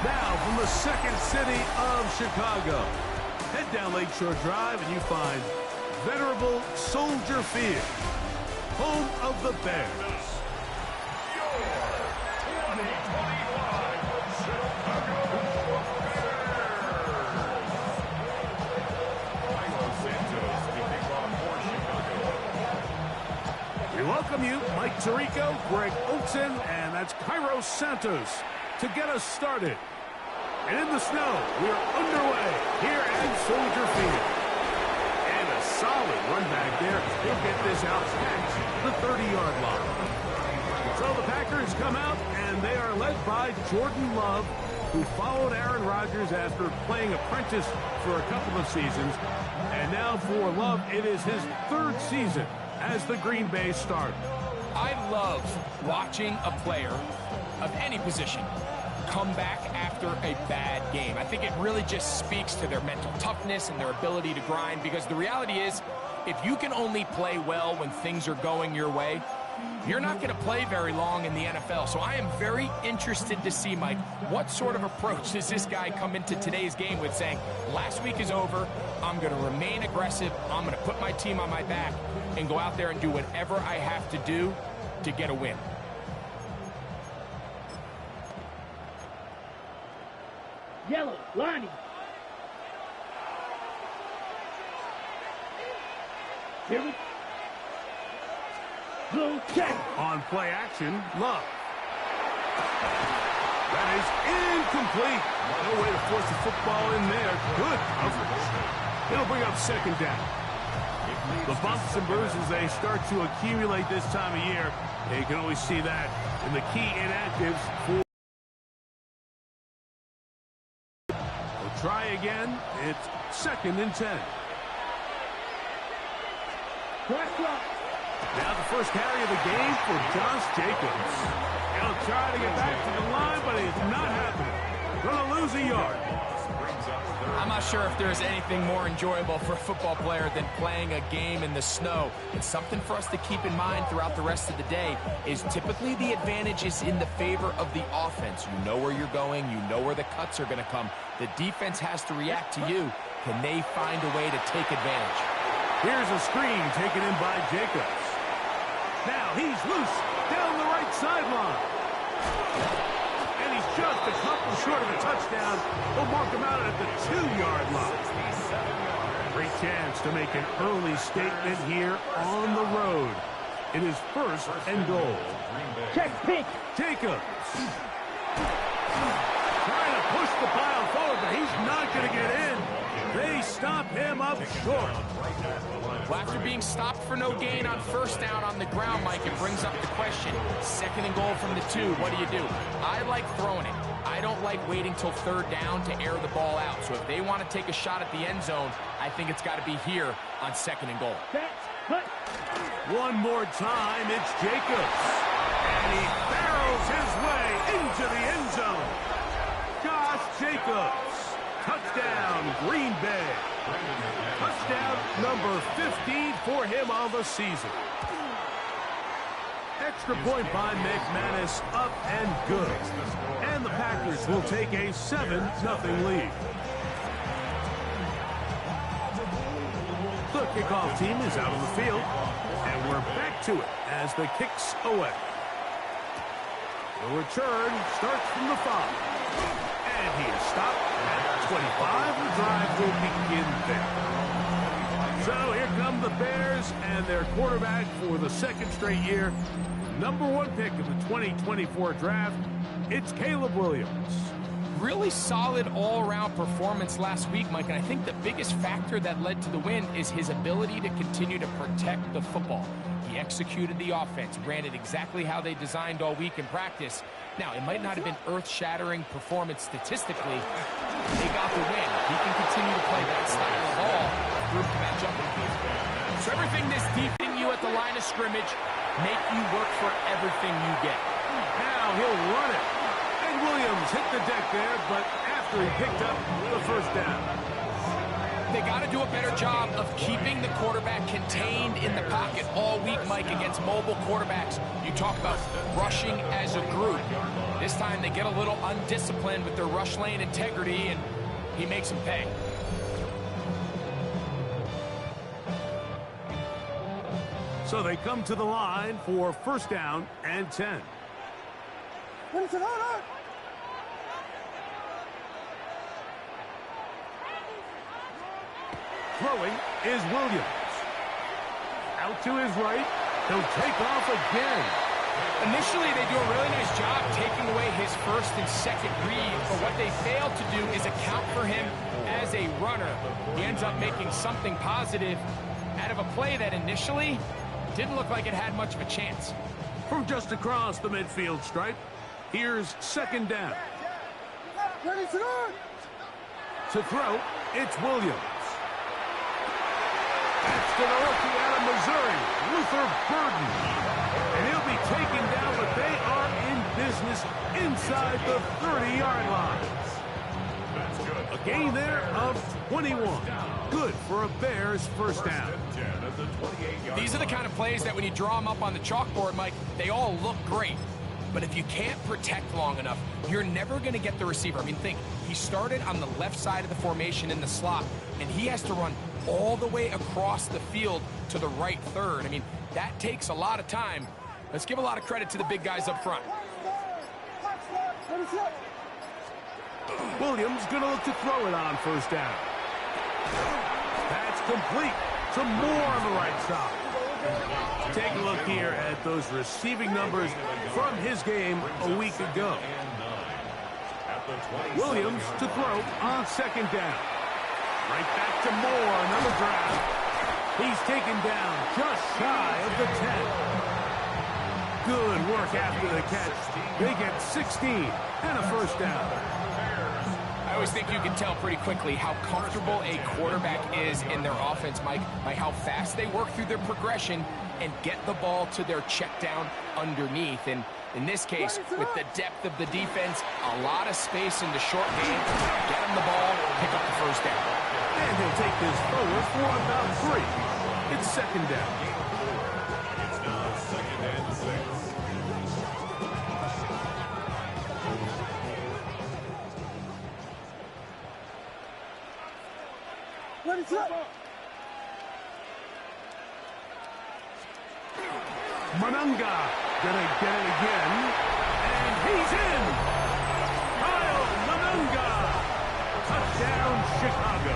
Now from the second city of Chicago, head down Lakeshore Drive and you find venerable Soldier Field, home of the Bears. We welcome you, Mike Tirico, Greg Olson, and that's Cairo Santos to get us started. And in the snow, we are underway here at Soldier Field. And a solid run back there. He'll get this out past the 30-yard line. So the Packers come out, and they are led by Jordan Love, who followed Aaron Rodgers after playing apprentice for a couple of seasons. And now for Love, it is his third season as the Green Bay starter. I love watching a player of any position come back after a bad game. I think it really just speaks to their mental toughness and their ability to grind, because the reality is, if you can only play well when things are going your way, you're not going to play very long in the NFL. So I am very interested to see, Mike, what sort of approach does this guy come into today's game with, saying, last week is over, I'm going to remain aggressive, I'm going to put my team on my back and go out there and do whatever I have to do to get a win. Yellow, Lonnie. Here we go. Check. On play action, Love. That is incomplete. No way to force the football in there. Good coverage. It'll bring up second down. The bumps and bruises, they start to accumulate this time of year. You can always see that in the key inactives for. We'll try again. It's 2nd and 10. Now the first carry of the game for Josh Jacobs. He'll try to get back to the line, but it's not happening. Going to lose a yard. I'm not sure if there's anything more enjoyable for a football player than playing a game in the snow. It's something for us to keep in mind throughout the rest of the day, is typically the advantage is in the favor of the offense. You know where you're going. You know where the cuts are going to come. The defense has to react to you. Can they find a way to take advantage? Here's a screen taken in by Jacobs. Now he's loose down the right sideline. And he's just a couple short of a touchdown. We'll mark him out at the 2-yard line. Great chance to make an early statement here on the road. It is 1st and goal. Check pitch. Jacobs. Trying to push the pile forward, but he's not going to get in. They stop him up short. Well, after being stopped for no gain on 1st down on the ground, Mike, it brings up the question. 2nd and goal from the 2. What do? I like throwing it. I don't like waiting till 3rd down to air the ball out. So if they want to take a shot at the end zone, I think it's got to be here on 2nd and goal. One more time, it's Jacobs. And he barrels his way into the end zone. Josh Jacobs. Touchdown, Green Bay. Touchdown number 15 for him on the season. Extra point by McManus, up and good. And the Packers will take a 7-0 lead. The kickoff team is out on the field, and we're back to it as the kick's away. The return starts from the 5. And he is stopped at 25. The drive will begin there. So here come the Bears and their quarterback for the 2nd straight year. #1 pick of the 2024 draft. It's Caleb Williams. Really solid all-around performance last week, Mike, and I think the biggest factor that led to the win is his ability to continue to protect the football. He executed the offense, ran it exactly how they designed all week in practice. Now, it might not have been earth-shattering performance statistically. They got the win. He can continue to play that style of ball through to match up with people. So everything this defense you at the line of scrimmage, make you work for everything you get. Now he'll run it. And Williams hit the deck there, but after he picked up the 1st down. They got to do a better job of keeping the quarterback contained in the pocket all week, Mike, against mobile quarterbacks. You talk about rushing as a group. This time they get a little undisciplined with their rush lane integrity, and he makes them pay. So they come to the line for first down and 10. Throwing is Williams. Out to his right. He'll take off again. Initially, they do a really nice job taking away his first and second read, but what they fail to do is account for him as a runner. He ends up making something positive out of a play that initially didn't look like it had much of a chance. From just across the midfield stripe, here's second down. To throw, it's Williams. That's to the rookie out of Missouri, Luther Burden. And he'll be taken down, but they are in business inside the 30-yard line. A gain there of 21. Good for a Bears first down. These are the kind of plays that when you draw them up on the chalkboard, Mike, they all look great. But if you can't protect long enough, you're never going to get the receiver. I mean, think, he started on the left side of the formation in the slot, and he has to run all the way across the field to the right third. I mean, that takes a lot of time. Let's give a lot of credit to the big guys up front. Williams going to look to throw it on first down. That's complete. Some more on the right side. Take a look here at those receiving numbers from his game a week ago. Williams to throw on second down. Right back to Moore, another drive. He's taken down just shy of the 10. Good work after the catch. They get 16 and a first down. I always think you can tell pretty quickly how comfortable a quarterback is in their offense, Mike, by how fast they work through their progression and get the ball to their check down underneath. And in this case, with the depth of the defense, a lot of space in the short game, get him the ball, pick up the first down. And he'll take this forward for about 3. It's second down. It's now second and 6. Manunga gonna get it again, and he's in. Kyle Manunga, touchdown Chicago.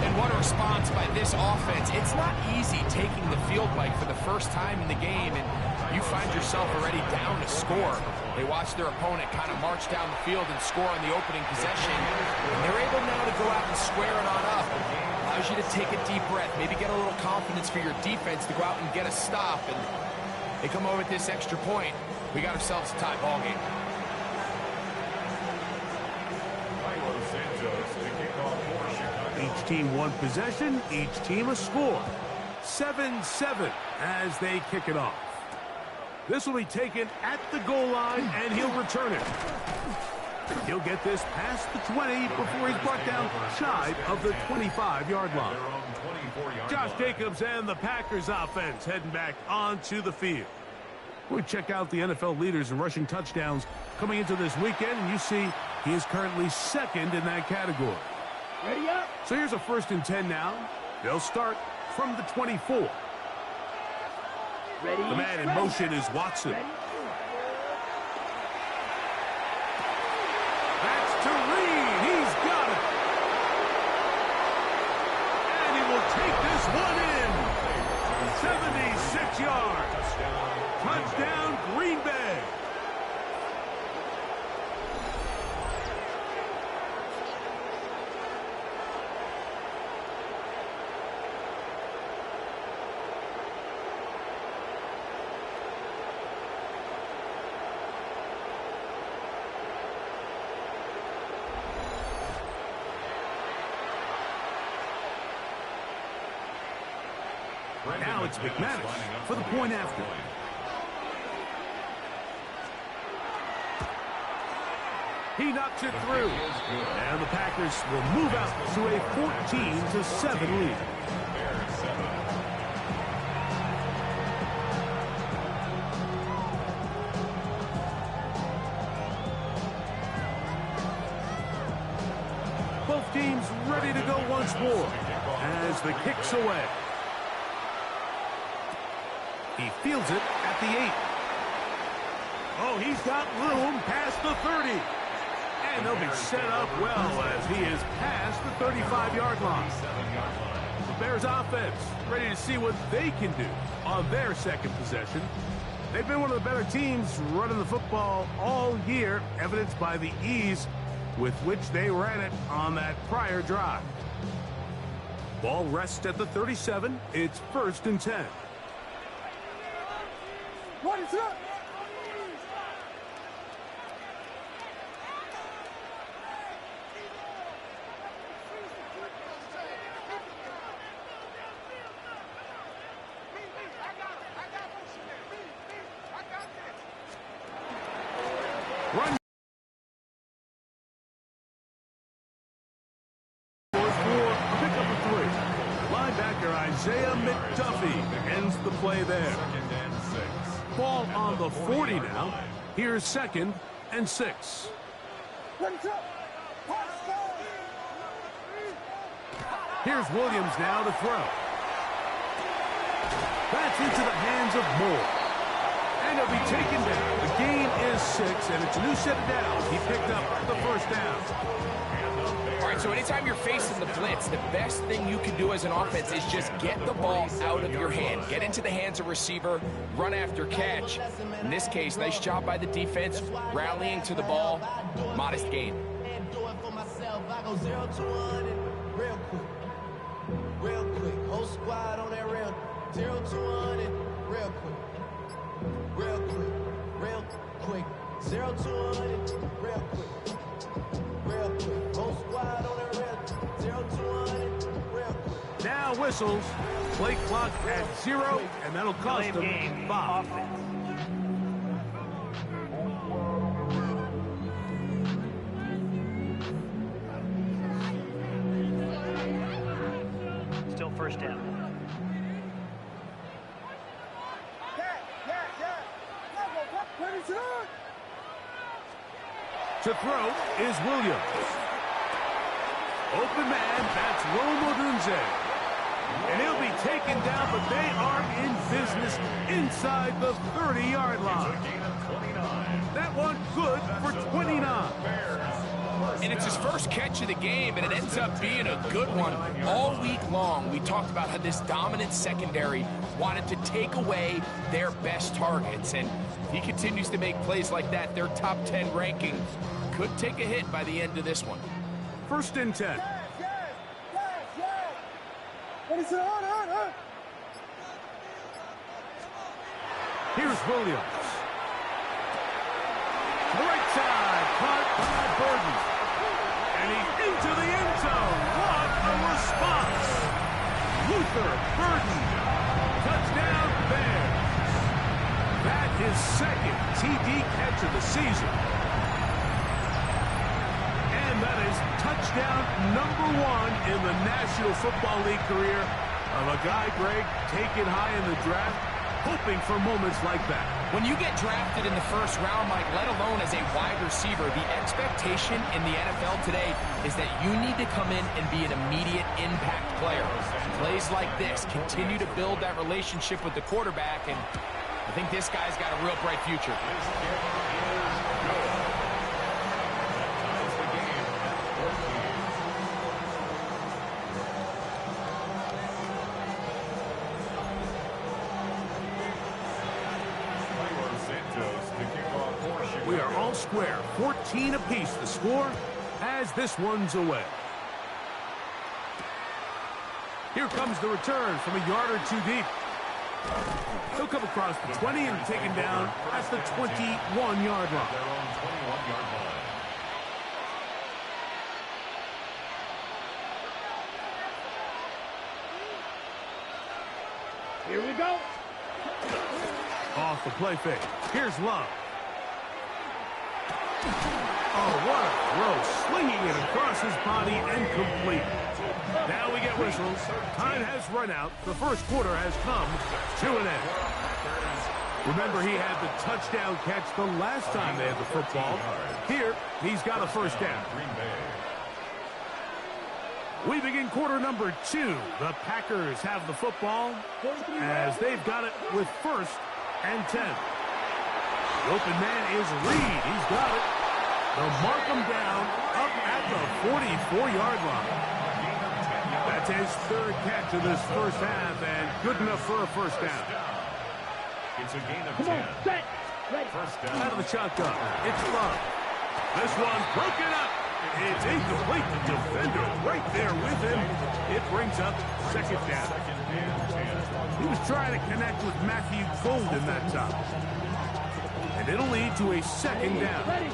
And what a response by this offense. It's not easy taking the field, Mike, for the first time in the game, and you find yourself already down to score. They watch their opponent kind of march down the field and score on the opening possession, and they're able now to go out and square it on up. Allows you to take a deep breath, maybe get a little confidence for your defense to go out and get a stop, and they come over with this extra point. We got ourselves a tie ball game. Each team one possession, each team a score. 7-7 as they kick it off. This will be taken at the goal line, and he'll return it. He'll get this past the 20 before he's brought down shy of the 25-yard line. Josh Jacobs and the Packers offense heading back onto the field. We check out the NFL leaders in rushing touchdowns coming into this weekend, and you see he is currently second in that category. Ready up. So here's a first and 10 now. They'll start from the 24. Ready. The man in motion is Watson. Ready. That's to Reed. He's got it. And he will take this one in. 76 yards. Touchdown, Green Bay. Now it's McManus for the point after. He knocks it through. And the Packers will move out to a 14-7 lead. Both teams ready to go once more as the kick's away. He fields it at the 8. Oh, he's got room past the 30. And they'll be set up well as he is past the 35-yard line. The Bears offense ready to see what they can do on their second possession. They've been one of the better teams running the football all year, evidenced by the ease with which they ran it on that prior drive. Ball rests at the 37. It's 1st and 10. What is up? Run. For a pickup of 3. Linebacker Isaiah McDuffie ends the play there. 2nd and 6. Ball on the 40 now. Here's 2nd and 6. Here's Williams now to throw. That's into the hands of Moore. And he'll be taken down. The gain is 6, and it's a new set of downs. He picked up the first down. All right, so anytime you're facing the blitz, the best thing you can do as an offense is just get the ball out of your hand. Get into the hands of receiver, run after catch. In this case, nice job by the defense, rallying to the ball, modest gain. Real quick, whole squad on that rail, 0 to 100, real quick, real quick, real quick, 0 to 100, real quick, real quick, whole squad on that rail, 0 to 100, real quick. Now whistles, play clock at 0, and that'll cost them 5. Still 1st down. To throw is Williams. Open man, that's Rome Odunze. And he'll be taken down, but they are in business inside the 30-yard line. That one good for 29. And it's his first catch of the game, and it ends up being a good one. All week long, we talked about how this dominant secondary wanted to take away their best targets. And if he continues to make plays like that, their top 10 ranking could take a hit by the end of this one. 1st and 10. Here's Williams. To the right side, caught by Burden. And he's into the end zone. What a response. Luther Burden. Touchdown Bears. That is 2nd TD catch of the season. And that is touchdown number 1 in the National Football League career of a guy, Greg, taken high in the draft, hoping for moments like that. When you get drafted in the 1st round, Mike, let alone as a wide receiver, the expectation in the NFL today is that you need to come in and be an immediate impact player. Plays like this continue to build that relationship with the quarterback, and I think this guy's got a real bright future. We are all square, 14 apiece the score as this one's away. Here comes the return from a yard or 2 deep. He'll come across the 20 and taken down at the 21-yard line. Here we go. Off the play fake. Here's Love. Oh, what a throw, slinging it across his body and complete. Now we get whistles. Time has run out. The first quarter has come to an end. Remember, he had the touchdown catch the last time they had the football. Here, he's got a first down. We begin quarter number 2. The Packers have the football as they've got it with 1st and 10. The open man is Reed. He's got it. They'll mark him down up at the 44-yard line. That's his 3rd catch of this first half and good enough for a first down. It's a gain of 10. Come on, set. Ready. First down. Out of the shotgun, it's Love. This one broken up. It's incomplete. The defender right there with him. It brings up 2nd down. He was trying to connect with Matthew Golden that time. And it'll lead to a 2nd down. Ready.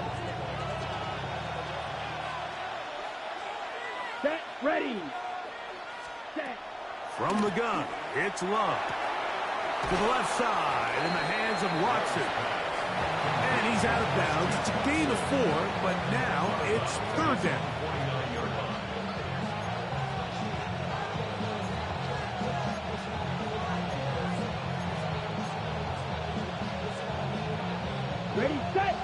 Set. Ready. Set. From the gun, it's Love. To the left side in the hands of Watson. And he's out of bounds. It's a gain of 4, but now it's 3rd down. Ready, set.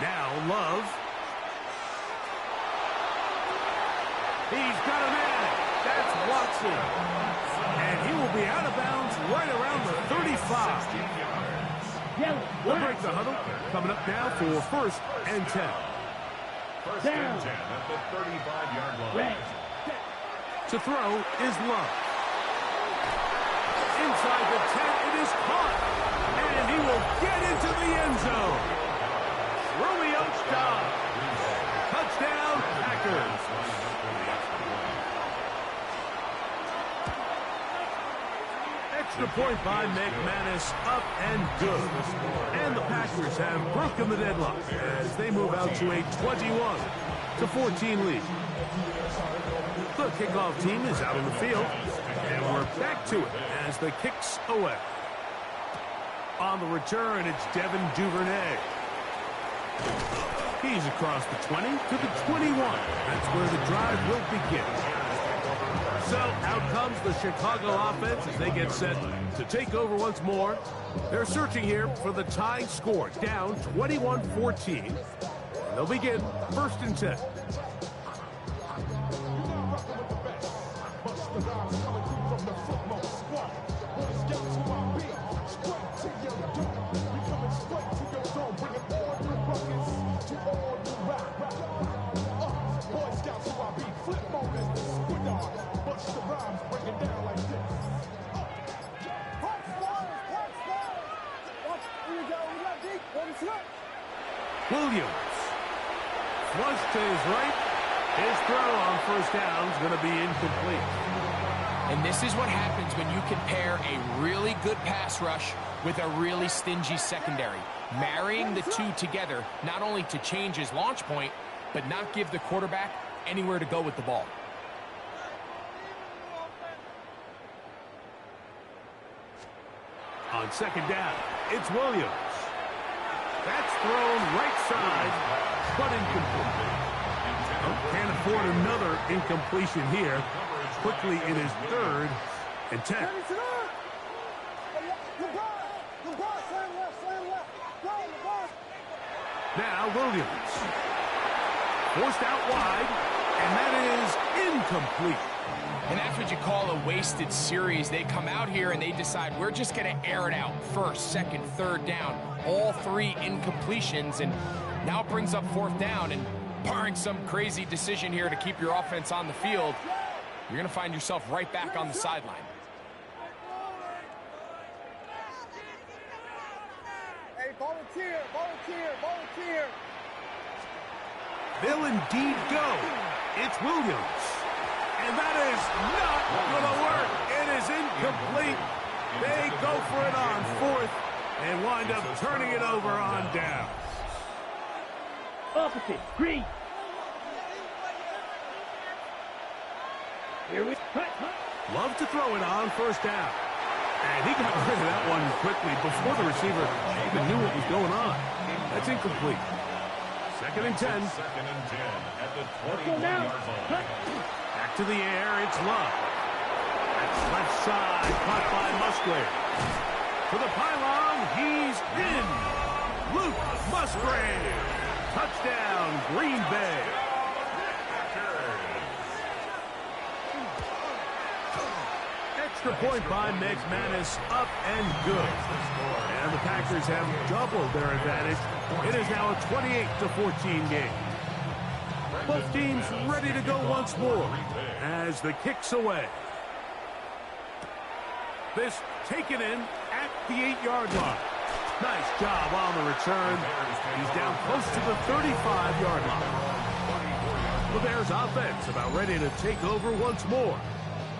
Now Love. He's got a man. That's Watson. And he will be out of bounds right around the 35. Yellow. They'll break the huddle. Coming up now for 1st and 10. First Down. and 10 at the 35-yard line. Ready. Set. To throw is Love. Inside the 10, it is caught. And he will get into the end zone. Romeo Dobbs. Touchdown, Packers. Extra point by McManus, up and good. And the Packers have broken the deadlock as they move out to a 21-14 lead. The kickoff team is out on the field, and we're back to it as the kick's away. On the return, it's Devin Duvernay. He's across the 20 to the 21. That's where the drive will begin. So out comes the Chicago offense as they get set to take over once more. They're searching here for the tying score, down 21-14. They'll begin 1st and 10. Williams. Flush to his right. His throw on 1st down is going to be incomplete. And this is what happens when you can pair a really good pass rush with a really stingy secondary. Marrying the two together, not only to change his launch point, but not give the quarterback anywhere to go with the ball. On 2nd down, it's Williams. That's thrown right side, but incomplete. Oh, can't afford another incompletion here. Quickly, it is 3rd and 10. Now Williams. Forced out wide, and that is incomplete. And that's what you call a wasted series. They come out here and they decide we're just going to air it out. 1st, 2nd, 3rd down. All 3 incompletions, and now it brings up 4th down. And barring some crazy decision here to keep your offense on the field, you're going to find yourself right back on the sideline. Hey, volunteer, volunteer, volunteer. They'll indeed go. It's Williams. And that is not going to work. It is incomplete. They go for it on 4th and wind up turning it over on down. Opposite, green. Here we cut. Love to throw it on 1st down. And he got rid of that one quickly before the receiver even knew what was going on. That's incomplete. Second and 10. Second and 10 at the 21-yard line. Back to the air, it's Love. That's left side, caught by Musgrave. To the pylon, he's in. Luke Musgrave. Touchdown, Green Bay. Extra point by McManus, up and good. And the Packers have doubled their advantage. It is now a 28-14 game. Both teams ready to go once more as the kick's away. This taken in at the 8-yard line. Nice job on the return. He's down close to the 35-yard line. The Bears offense about ready to take over once more.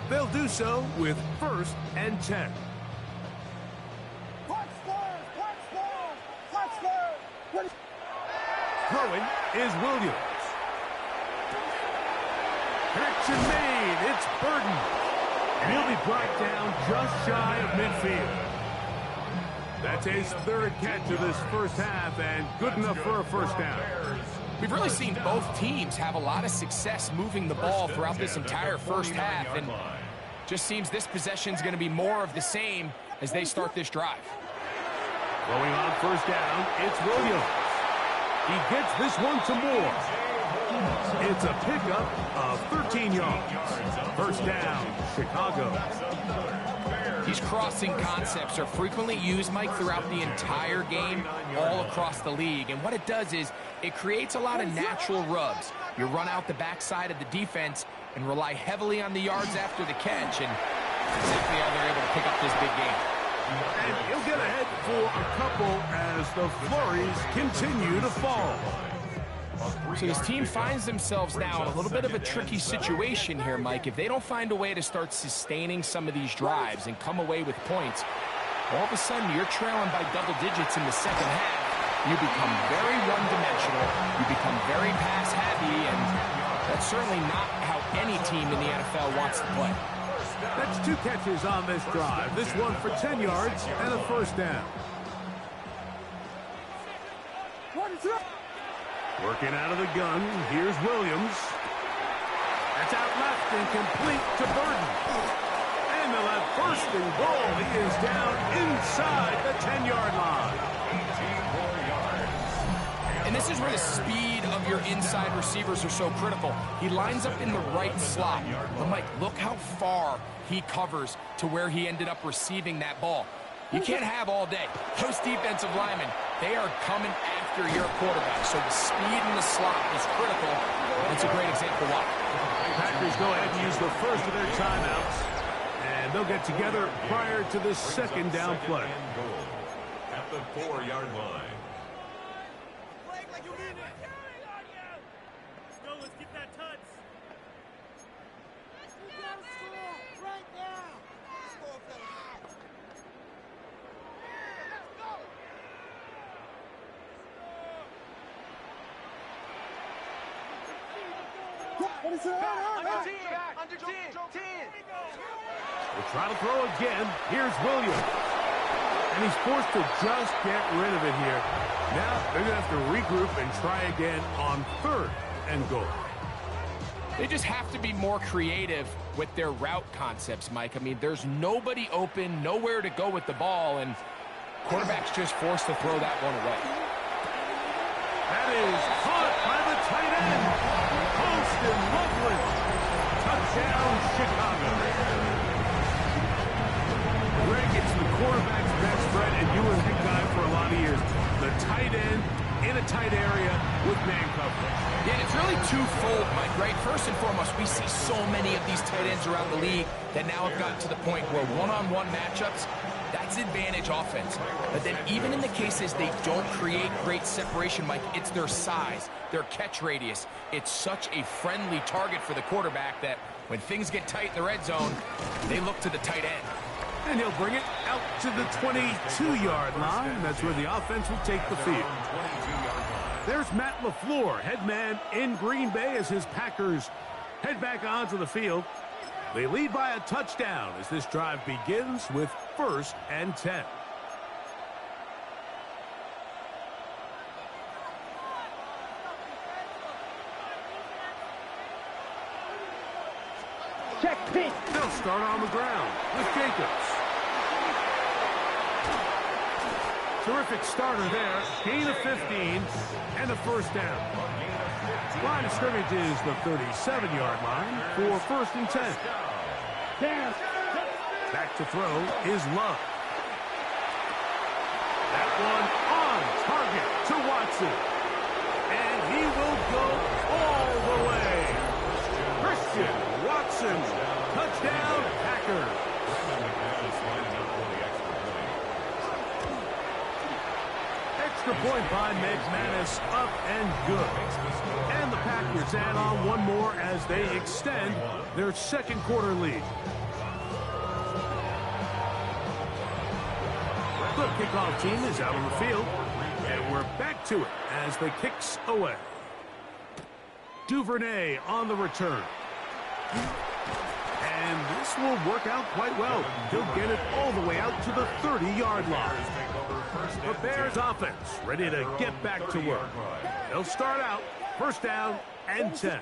They'll do so with 1st and 10. Throwing is Williams. Connection made. It's Burden. And he'll be brought down just shy of midfield. That's his 3rd catch of this first half and good enough for a first down. We've really seen both teams have a lot of success moving the ball throughout this entire first half, and just seems this possession is going to be more of the same as they start this drive. Going on first down, it's Williams. He gets this one to Moore. It's a pickup of 13 yards. First down, Chicago. These crossing concepts are frequently used, Mike, throughout the entire game, all across the league. And what it does is it creates a lot of natural rubs. You run out the backside of the defense and rely heavily on the yards after the catch, and that's exactly how they're able to pick up this big game. And he'll get ahead for a couple as the flurries continue to fall. So this team finds themselves now in a little bit of a tricky situation here, Mike. If they don't find a way to start sustaining some of these drives and come away with points, all of a sudden you're trailing by double digits in the second half. You become very one-dimensional. You become very pass-happy, and that's certainly not how any team in the NFL wants to play. That's 2 catches on this drive. This one for 10 yards and a first down. Working out of the gun, here's Williams. That's out left and complete to Burden. And they'll have 1st and goal. He is down inside the 10-yard line. 18 more yards. And this is where the speed of your inside receivers are so critical. He lines up in the right slot. But, Mike, look how far he covers to where he ended up receiving that ball. You can't have all day. Those defensive linemen, they are coming after your quarterback. So the speed in the slot is critical. It's a great example why. Packers go ahead and use the first of their timeouts. And they'll get together prior to this second down play. At the 4-yard line. Let's get that touch. Right now. We'll try to throw again. Here's Williams. And he's forced to just get rid of it here. Now they're going to have to regroup and try again on 3rd and goal. They just have to be more creative with their route concepts, Mike. I mean, there's nobody open, nowhere to go with the ball, and quarterback's just forced to throw that one away. That is caught by the tight end. Poston Loveland. Touchdown, Chicago. Greg, it's the quarterback's best friend, and you were that guy for a lot of years. The tight end in a tight area with man coverage. Yeah, it's really twofold, Mike, right? First and foremost, we see so many of these tight ends around the league that now have gotten to the point where one-on-one matchups, that's advantage offense. But then even in the cases they don't create great separation, Mike, it's their size, their catch radius. It's such a friendly target for the quarterback that when things get tight in the red zone, they look to the tight end. And he'll bring it out to the 22-yard line. That's where the offense will take the field. There's Matt LaFleur, head man in Green Bay as his Packers head back onto the field. They lead by a touchdown as this drive begins with 1st and 10. Check pitch. They'll start on the ground with Jacobs. Terrific starter there. Gain of 15 and a 1st down. Line of scrimmage is the 37-yard line for 1st and 10. Down. Back to throw is Love. That one on target to Watson. And he will go all the way. Christian Watson, touchdown, Packers. Extra point by McManus, up and good. And the Packers add on one more as they extend their 2nd quarter lead. The kickoff team is out on the field, and we're back to it as the kicks away. Duvernay on the return. And this will work out quite well. He'll get it all the way out to the 30-yard line. The Bears offense ready to get back to work. They'll start out 1st down and 10.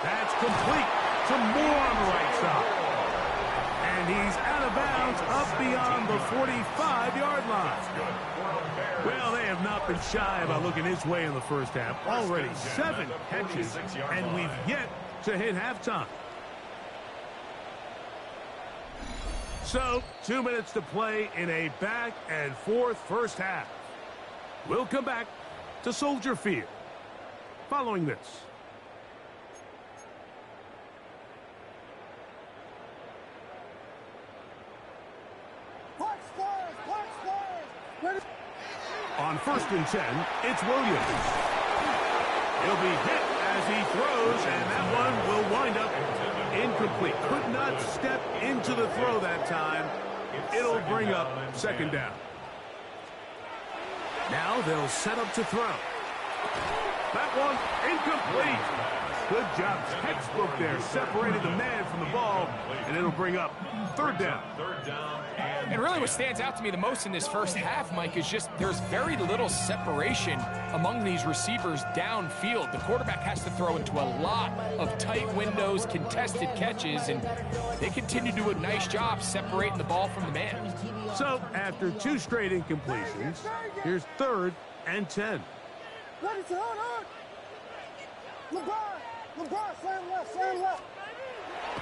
That's complete to Moore on the right side. And he's out of bounds up beyond the 45-yard line. Well, they have not been shy about looking his way in the 1st half. Already 7 catches, and we've yet to hit halftime. So, 2 minutes to play in a back-and-forth 1st half. We'll come back to Soldier Field following this. On 1st and 10, it's Williams. He'll be hit as he throws, and that one will wind up incomplete. Could not step into the throw that time. It'll bring up 2nd down. Now they'll set up to throw. That one incomplete. Good job, textbook there, separating the man from the ball, and it'll bring up 3rd down. And really what stands out to me the most in this 1st half, Mike, is just there's very little separation among these receivers downfield. The quarterback has to throw into a lot of tight windows, contested catches, and they continue to do a nice job separating the ball from the man. So, after 2 straight incompletions, here's 3rd and 10. What is it? Hold on. LeBron, slam left.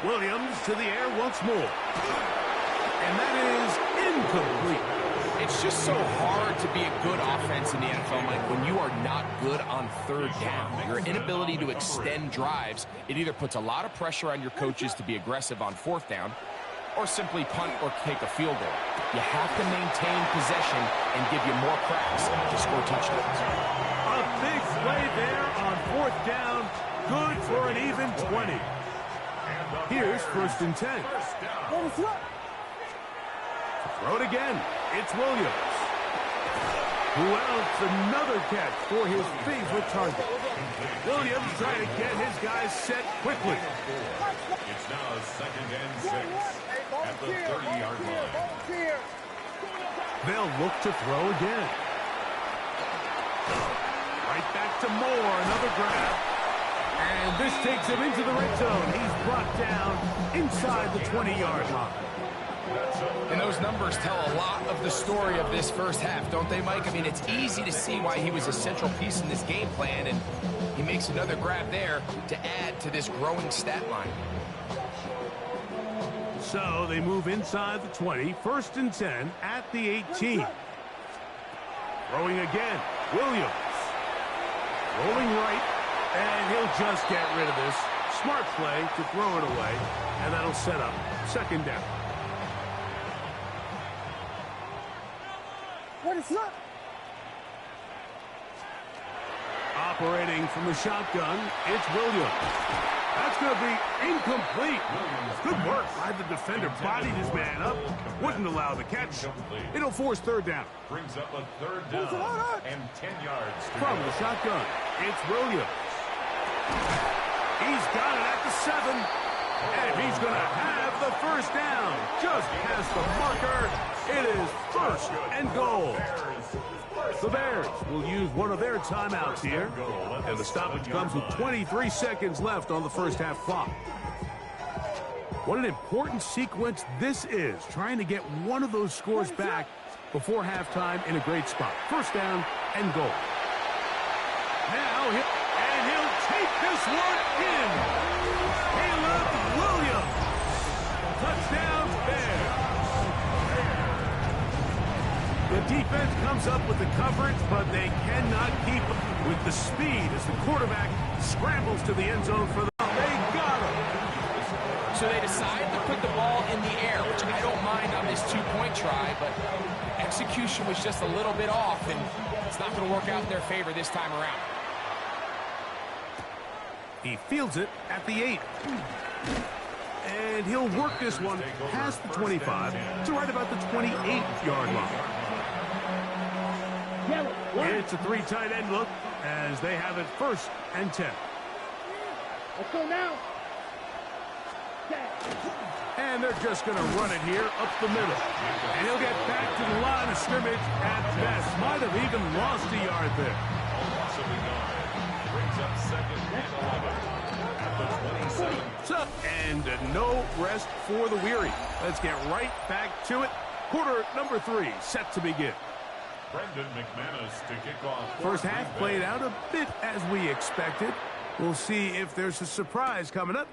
Williams to the air once more. And that is incomplete. It's just so hard to be a good offense in the NFL, Mike, when you are not good on 3rd down. Your inability to extend drives, it either puts a lot of pressure on your coaches to be aggressive on 4th down or simply punt or take a field goal. You have to maintain possession and give you more cracks to score touchdowns. A big play there on 4th down. Good for an even 20. Here's 1st and 10. Throw it again. It's Williams. Who else? Another catch for his favorite target. Williams trying to get his guys set quickly. It's now 2nd and 6 at the 30-yard line. They'll look to throw again. Right back to Moore. Another grab. And this takes him into the red zone. He's brought down inside the 20-yard line. And those numbers tell a lot of the story of this 1st half, don't they, Mike? I mean, it's easy to see why he was a central piece in this game plan, and he makes another grab there to add to this growing stat line. So they move inside the 20, 1st and 10 at the 18. Throwing again, Williams. Rolling right, and he'll just get rid of this. Smart play to throw it away, and that'll set up 2nd down. What is up? Operating from the shotgun, it's Williams. That's going to be incomplete. Good work by the defender. Bodied his man up. Wouldn't allow the catch. It'll force 3rd down. Brings up a 3rd down and 10 yards. From the shotgun, it's Williams. He's got it at the 7. And he's going to have the first down. Just past the marker. It is first and goal. The Bears will use one of their timeouts here. And the stoppage comes with 23 seconds left on the first half clock. What an important sequence this is, trying to get one of those scores back before halftime in a great spot. First down and goal. Now, he'll take this one in. Caleb Williams. Touchdown, Bears. The defense comes up with the coverage, but they cannot keep up with the speed as the quarterback scrambles to the end zone for the... They got him. So they decide to put the ball in the air, which I don't mind on this two-point try, but execution was just a little bit off, and it's not going to work out in their favor this time around. He fields it at the 8. And he'll work this one past the 25 to right about the 28-yard line. It's a 3 tight end look as they have it first and 10. Let's go now. And they're just going to run it here up the middle. And he'll get back to the line of scrimmage at best. Might have even lost a yard there. Brings up second and 11 at the 27. So, and no rest for the weary. Let's get right back to it. Quarter number 3 set to begin. Brendan McManus to kick off. First half played out a bit as we expected. We'll see if there's a surprise coming up.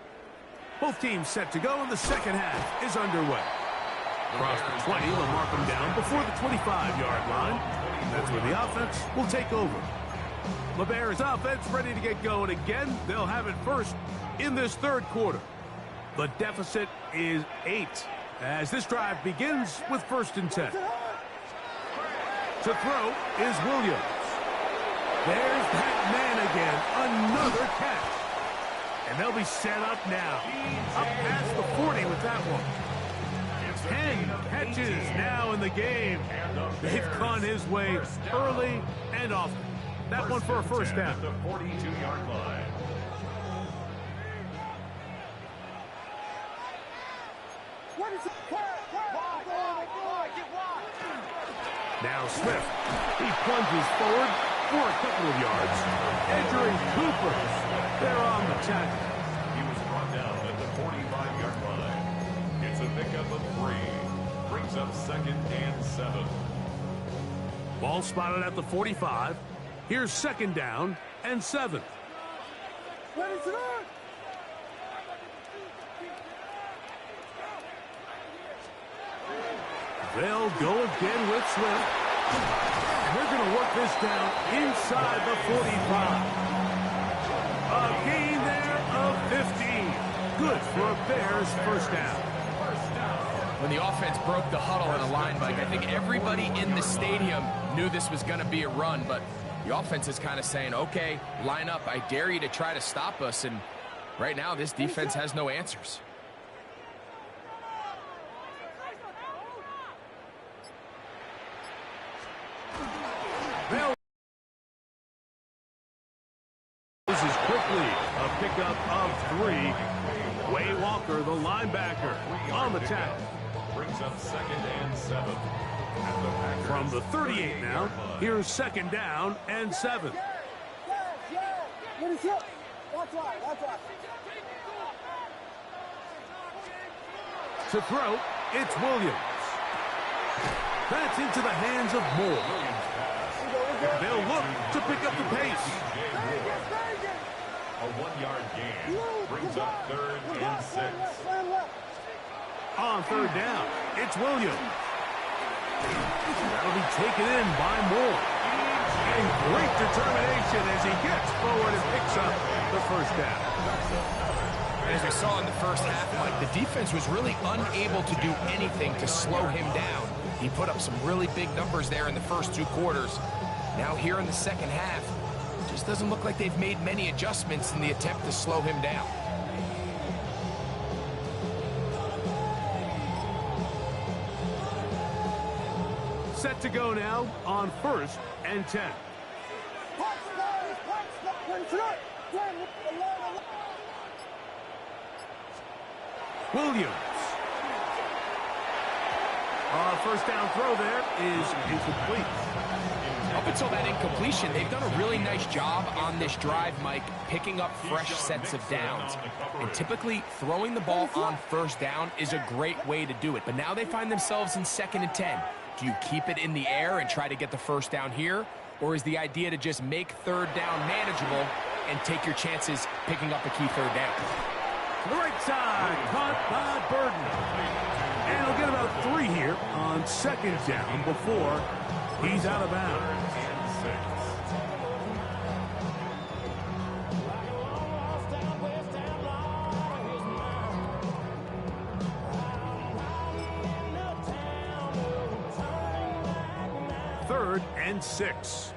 Both teams set to go, and the second half is underway. Across the 20, they'll mark them down before the 25-yard line. That's where the offense will take over. The Bears offense ready to get going again. They'll have it first in this third quarter. The deficit is 8 as this drive begins with first and 10. To throw is Williams. There's that man again. Another catch. And they'll be set up now. Up past the 40 with that one. 10 catches now in the game. They've gone his way early and often. That one for a first down. At the 42-yard line. What is it? Now Swift. He plunges forward for a couple of yards. Entering Cooper. They're on the tackle. He was brought down at the 45-yard line. It's a pickup of 3. Brings up second and 7. Ball spotted at the 45. Here's second down and 7. What is it on? They'll go again with Swift. And they're going to work this down inside the 45. A gain there of 15. Good for a Bears first down. When the offense broke the huddle in a line, Mike, I think everybody in the stadium knew this was going to be a run, but the offense is kind of saying, okay, line up. I dare you to try to stop us, and right now this defense has no answers. This is quickly a pickup of 3. Way Walker, the linebacker, on the tackle. Brings up second and 7. From the 38 now, here's second down and 7. What is it? That's right. To throw, it's Williams. That's into the hands of Moore. They'll look to pick up the pace. A 1-yard gain. Brings up third and 6. On third down, it's Williams. That'll be taken in by Moore. And great determination as he gets forward and picks up the first down. As we saw in the first half, Mike, the defense was really unable to do anything to slow him down. He put up some really big numbers there in the first 2 quarters. Now here in the second half, it just doesn't look like they've made many adjustments in the attempt to slow him down. Set to go now on first and 10. Williams. First down throw there is incomplete. Up until that incompletion, they've done a really nice job on this drive, Mike, picking up fresh sets of downs. And typically, throwing the ball on first down is a great way to do it. But now they find themselves in 2nd and 10. Do you keep it in the air and try to get the first down here? Or is the idea to just make 3rd down manageable and take your chances picking up a key 3rd down? To the right side, caught by Burden. And he'll get about 3 here on 2nd down before he's out of bounds. Third and 6.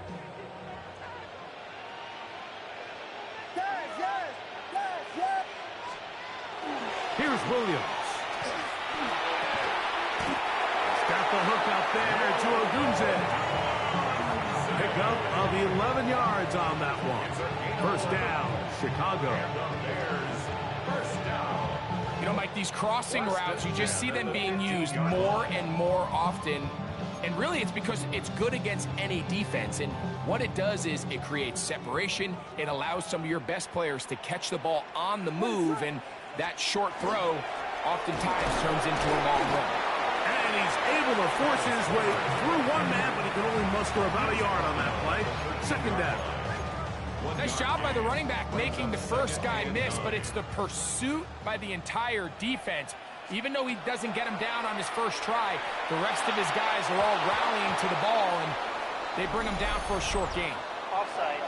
Here's Williams. Got the hook up there to Ogunze. Pickup of 11 yards on that one. First down, Chicago. You know, Mike, these crossing routes, you just see them being used more and more often. And really, it's because it's good against any defense. And what it does is it creates separation. It allows some of your best players to catch the ball on the move. And that short throw oftentimes turns into a long run. And he's able to force his way through one man, but he can only muster about a yard on that play. 2nd down. Nice job by the running back making the first guy miss, but it's the pursuit by the entire defense. Even though he doesn't get him down on his first try, the rest of his guys are all rallying to the ball, and they bring him down for a short gain. Offside.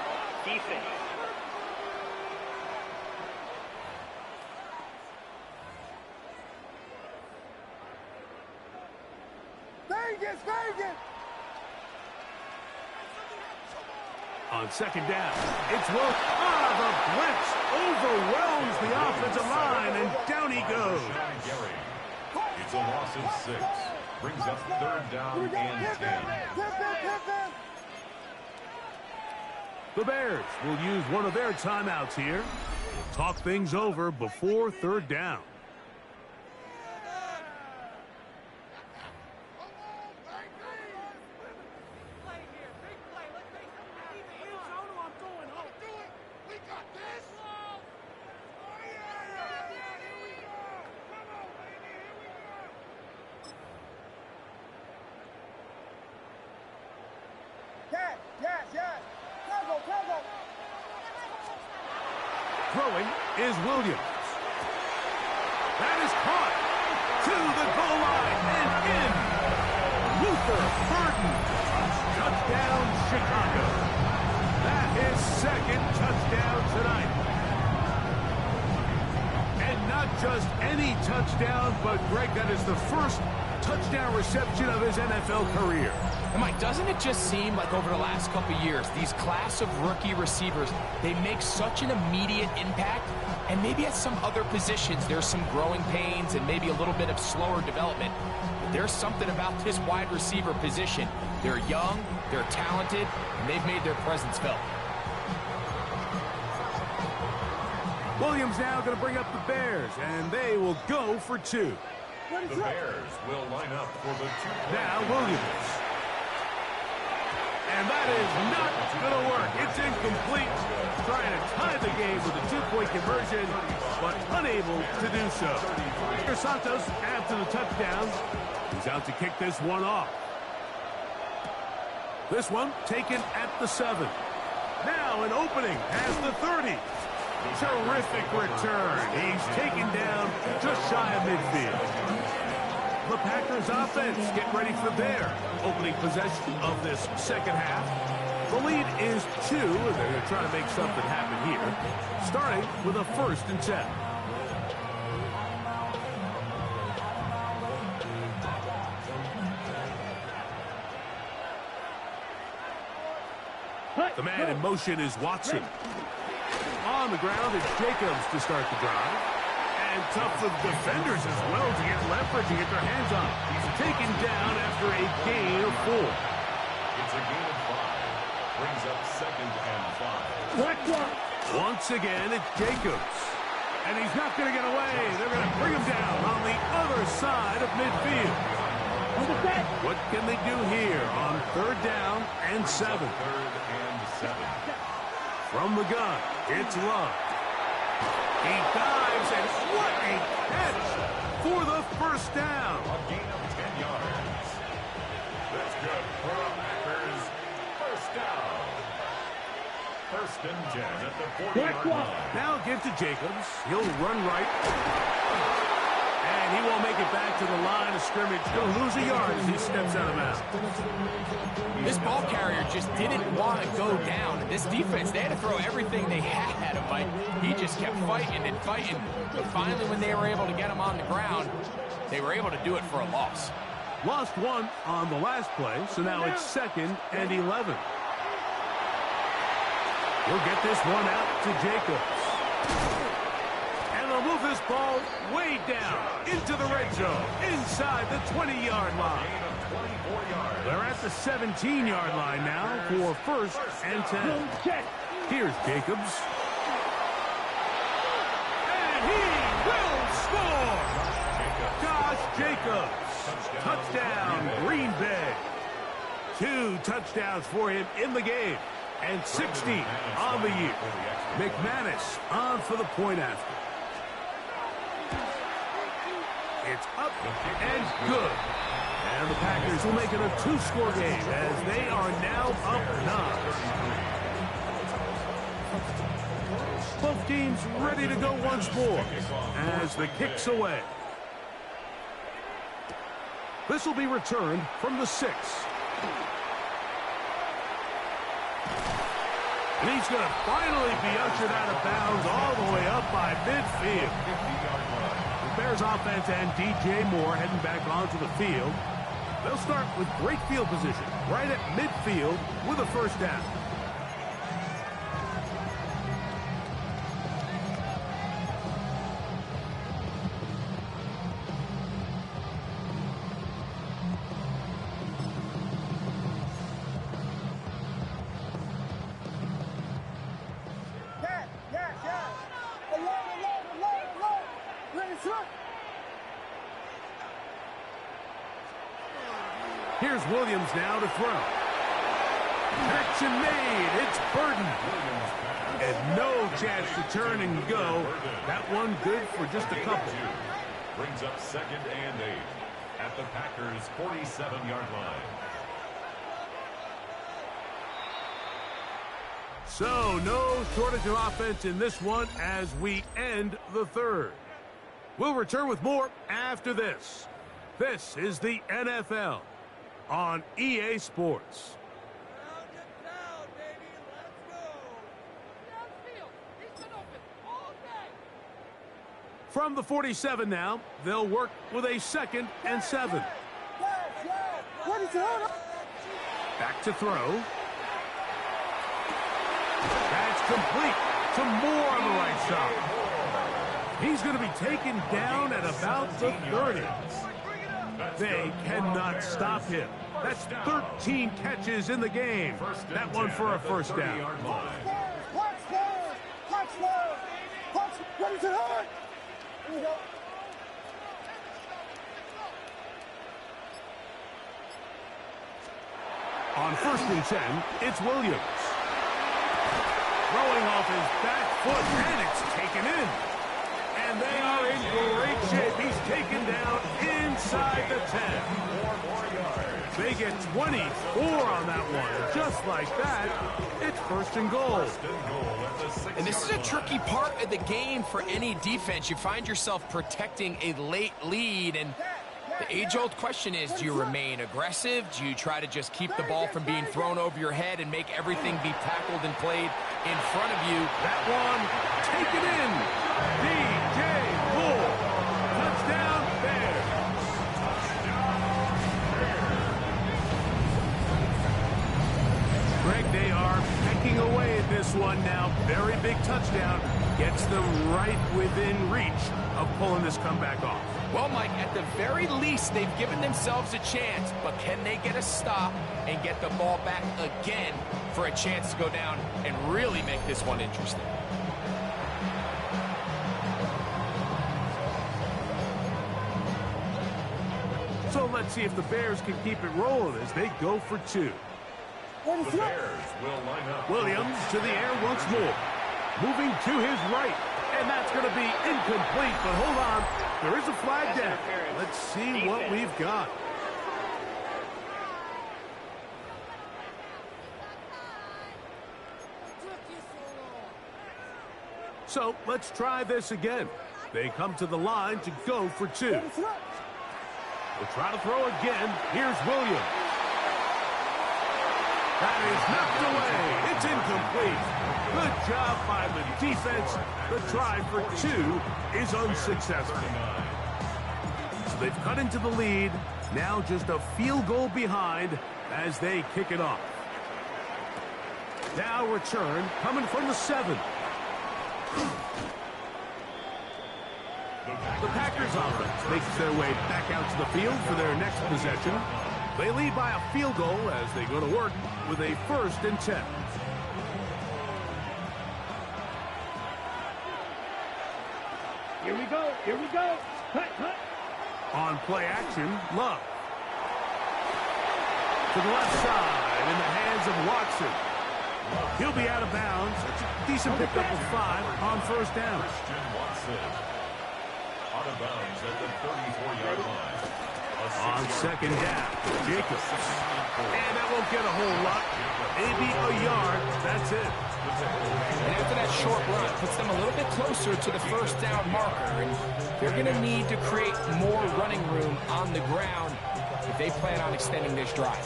Defense. Vegas! On 2nd down, it's Will. The blitz overwhelms the offensive line, and down he goes. It's a loss of 6. Brings up 3rd down and 10. The Bears will use one of their timeouts here. Talk things over before 3rd down. Yes. Go. Throwing is Williams. That is caught to the goal line and in. Luther Burden. Touchdown, Chicago. That is 2nd touchdown tonight. And not just any touchdown, but Greg, that is the first touchdown reception of his NFL career. And Mike, doesn't it just seem like over the last couple of years, these class of rookie receivers, they make such an immediate impact, and maybe at some other positions there's some growing pains and maybe a little bit of slower development. But there's something about this wide receiver position. They're young, they're talented, and they've made their presence felt. Williams now going to bring up the Bears, and they will go for 2. The Bears will line up for the 2. Now Williams. And that is not going to work. It's incomplete. Trying to tie the game with a 2-point conversion, but unable to do so. Santos, after the touchdown, he's out to kick this one off. This one taken at the 7. Now an opening past the 30. Terrific return. He's taken down just shy of midfield. The Packers offense get ready for their opening possession of this 2nd half. The lead is 2, and they're going to try to make something happen here, starting with a 1st and 10. The man in motion is Watson. On the ground, it's Jacobs to start the drive. And tough for the defenders as well to get leverage and get their hands on. He's taken down after a gain of 4. It's a gain of 5. Brings up 2nd and 5. Once again, it's Jacobs. And he's not going to get away. They're going to bring him down on the other side of midfield. What can they do here on 3rd down and 7? 3rd and 7. From the gun, it's Love. He dives, and what a catch for the first down. A gain of 10 yards. That's good for the Packers. First down. 1st and 10 at the 40-yard line. Now give to Jacobs. He'll run right. And he won't make it back to the line of scrimmage. He'll lose a yard as he steps out of bounds. This ball carrier just didn't want to go down. And this defense, they had to throw everything they had at him, Mike. He just kept fighting and fighting. But finally, when they were able to get him on the ground, they were able to do it for a loss. Lost one on the last play, so now it's 2nd and 11. He'll get this one out to Jacobs. And they'll move this ball way down into the red zone, inside the 20-yard line. They're at the 17-yard line now for 1st and 10. Here's Jacobs. And he will score! Josh Jacobs. Touchdown, Green Bay. 2 touchdowns for him in the game. And 60 on the year. McManus on for the point after. It's up and good. And the Packers will make it a 2-score game as they are now up 9. Both teams ready to go once more as the kick's away. This will be returned from the 6. And he's going to finally be ushered out of bounds all the way up by midfield. The Bears offense and DJ Moore heading back onto the field. They'll start with great field position right at midfield with a 1st down. Here's Williams now to throw. Action made. It's Burden. And no chance to turn and go. That one good for just a couple. Brings up 2nd and 8 at the Packers' 47-yard line. So no shortage of offense in this one as we end the 3rd. We'll return with more after this. This is the NFL on EA Sports. From the 47 now, they'll work with a 2nd and 7. Back to throw. That's complete to Moore on the right side. He's going to be taken down at about the 30. They cannot stop him. That's 13 catches in the game. That one for a 1st down. On 1st and 10, it's Williams. Throwing off his back foot, and it's taken in. And they are in great shape. He's taken down inside the 10. They get 24 on that one. Just like that, it's 1st and goal. And this is a tricky part of the game for any defense. You find yourself protecting a late lead, and the age-old question is, do you remain aggressive? Do you try to just keep the ball from being thrown over your head and make everything be tackled and played in front of you? That one, taken in. DJ Moore. Touchdown, Bears. Greg, they are pecking away at this one now. Very big touchdown. Gets them right within reach of pulling this comeback off. Well, Mike, at the very least, they've given themselves a chance, but can they get a stop and get the ball back again for a chance to go down and really make this one interesting? let's see if the Bears can keep it rolling as they go for two. The Bears will line up. Williams to the air once more. Moving to his right. And that's going to be incomplete, but hold on. There is a flag down. Let's see what we've got. So let's try this again. They come to the line to go for two. We'll try to throw again. Here's Williams. That is knocked away. It's incomplete. Good job by the defense. The try for two is unsuccessful. So they've cut into the lead. Now just a field goal behind as they kick it off. Now return coming from the 7. The Packers offense makes their way back out to the field for their next possession. They lead by a field goal as they go to work with a 1st and 10. Here we go. Here we go. Cut, cut. On play action, Love. To the left side in the hands of Watson. He'll be out of bounds. It's a decent pickup of 5 on 1st down. Watson out of bounds at the 34-yard line. On 2nd down, Jacobs. And that won't get a whole lot. Maybe a yard. That's it. And after that short run, puts them a little bit closer to the 1st down marker. And they're going to need to create more running room on the ground if they plan on extending this drive.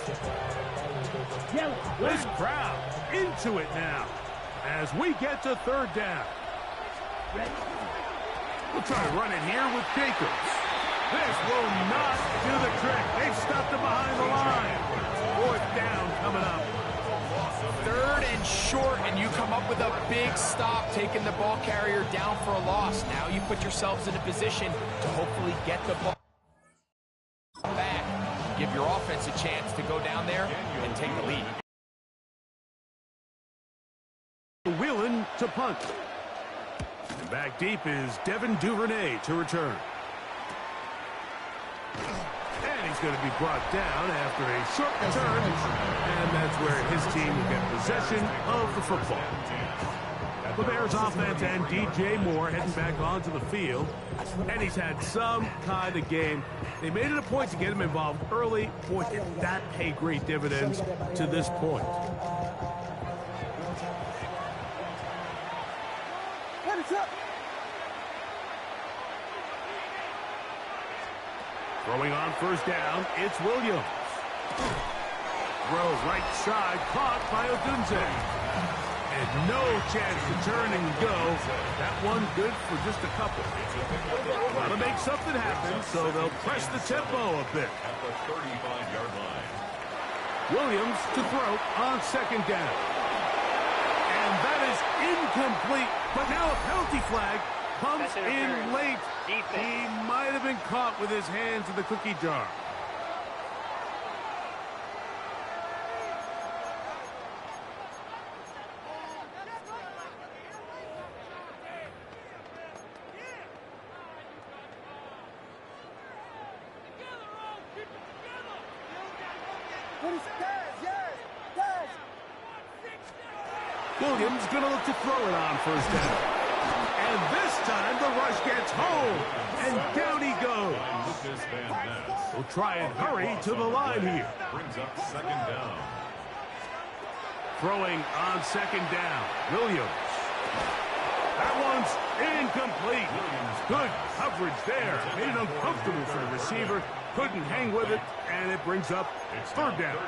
This crowd into it now as we get to 3rd down. We'll try to run it here with Jacobs. This will not do the trick. They've stopped him behind the line. 4th down coming up. 3rd and short, and you come up with a big stop, taking the ball carrier down for a loss. Now you put yourselves in a position to hopefully get the ball back. Give your offense a chance to go down there and take the lead. Wheeling to punt. And back deep is Devin Duvernay to return. And he's going to be brought down after a short return. And that's where his team will get possession of the football. The Bears offense and DJ Moore heading back onto the field. And he's had some kind of game. They made it a point to get him involved early. Boy, did that pay great dividends to this point. Throwing on 1st down, it's Williams. Throw right side, caught by Odunze. And no chance to turn and go. That one good for just a couple. Got to make something happen, so they'll press the tempo a bit. At the 35-yard line. Williams to throw on 2nd down. And that is incomplete, but now a penalty flag comes in late. He might have been caught with his hands in the cookie jar. Williams going to look to throw it on 1st down. And this time the rush gets home. And down he goes. We'll try and hurry to the line here. Brings up 2nd down. Throwing on 2nd down. Williams. That one's incomplete. Good coverage there. Made it uncomfortable for the receiver. Couldn't hang with it. And it brings up 3rd down.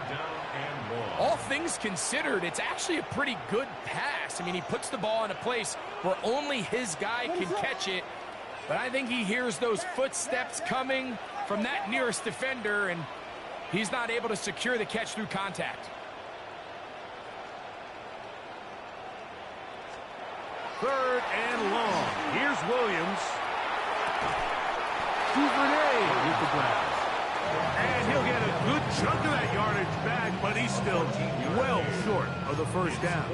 All things considered, it's actually a pretty good pass. I mean, he puts the ball in a place where only his guy can catch it. But I think he hears those footsteps coming from that nearest defender, and he's not able to secure the catch through contact. 3rd and long. Here's Williams. Duvernay with the grab. And he'll get a good chunk of that yardage back, but he's still well short of the 1st down.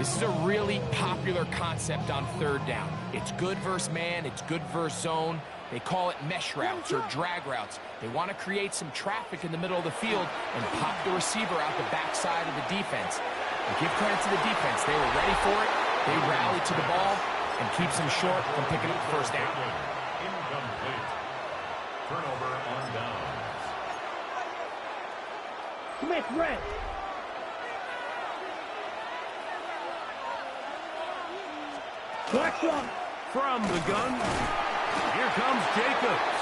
This is a really popular concept on third down. It's good versus man, it's good versus zone. They call it mesh routes or drag routes. They want to create some traffic in the middle of the field and pop the receiver out the backside of the defense. And give credit to the defense. They were ready for it. They rallied to the ball and keeps them short from picking up the first down. Incomplete. Turnover on downs. Smith red. Black one. From the gun, here comes Jacobs.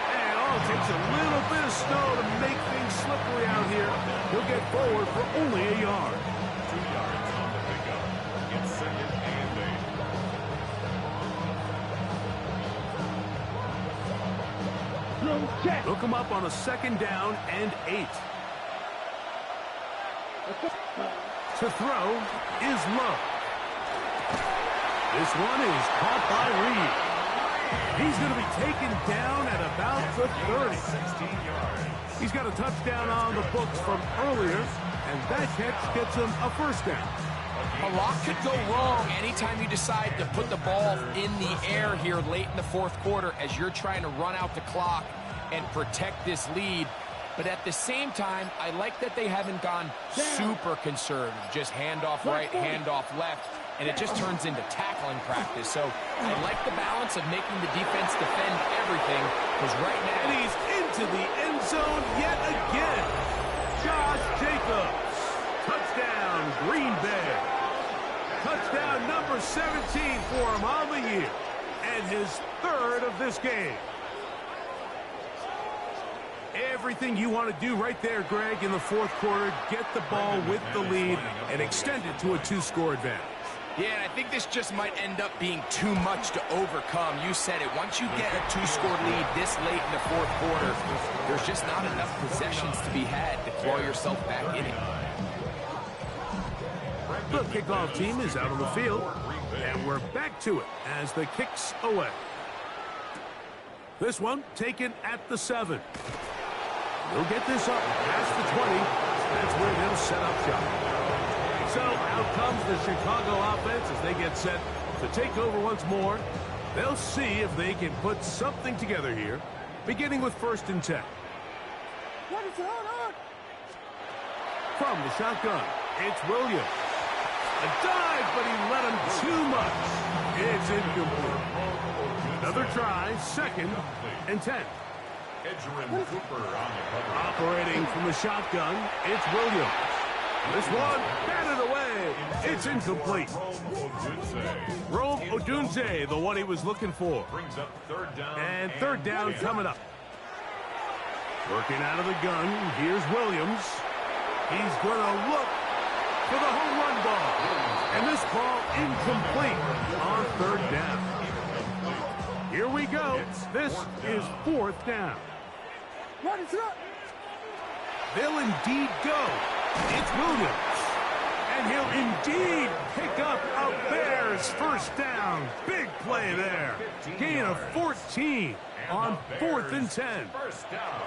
And it takes a little bit of snow to make things slippery out here. He'll get forward for only a yard. 2 yards on the pickup. It's second and 8. Slow check. Look him up on a second down and 8. To throw is Love. This one is caught by Reed. He's going to be taken down at about the 30. 16 yards. He's got a touchdown on the books from earlier, and that catch gets him a first down. A lot could go wrong anytime you decide to put the ball in the air here late in the fourth quarter as you're trying to run out the clock and protect this lead. But at the same time, I like that they haven't gone super conservative. Just handoff right, handoff left, and it just turns into tackling practice. So I like the balance of making the defense defend everything, because right now... And he's into the end zone yet again. Josh Jacobs. Touchdown, Green Bay. Touchdown number 17 for him on the year, and his third of this game. Everything you want to do right there, Greg, in the fourth quarter, get the ball with the lead and extend it to a 2-score advantage. Yeah, and I think this just might end up being too much to overcome. You said it. Once you get a 2-score lead this late in the fourth quarter, there's just not enough possessions to be had to claw yourself back in it. The kickoff team is out on the field, and we're back to it as the kicks away. This one taken at the 7. They'll get this up past the 20. That's where they'll set up shop. So out comes the Chicago offense as they get set to take over once more. They'll see if they can put something together here, beginning with 1st and 10. From the shotgun, it's Williams. A dive, but he let him too much. It's incomplete. Another try, 2nd and 10. Operating from the shotgun, it's Williams. This one, batted away. It's incomplete. Rome Odunze, the one he was looking for. Brings up 3rd down. And 3rd down coming up. Working out of the gun, here's Williams. He's going to look for the home run ball. And this ball incomplete on 3rd down. Here we go. This is 4th down. They'll indeed go. It's Williams. And he'll indeed pick up a Bears first down. Big play there. Gain of 14 on 4th and 10. First down.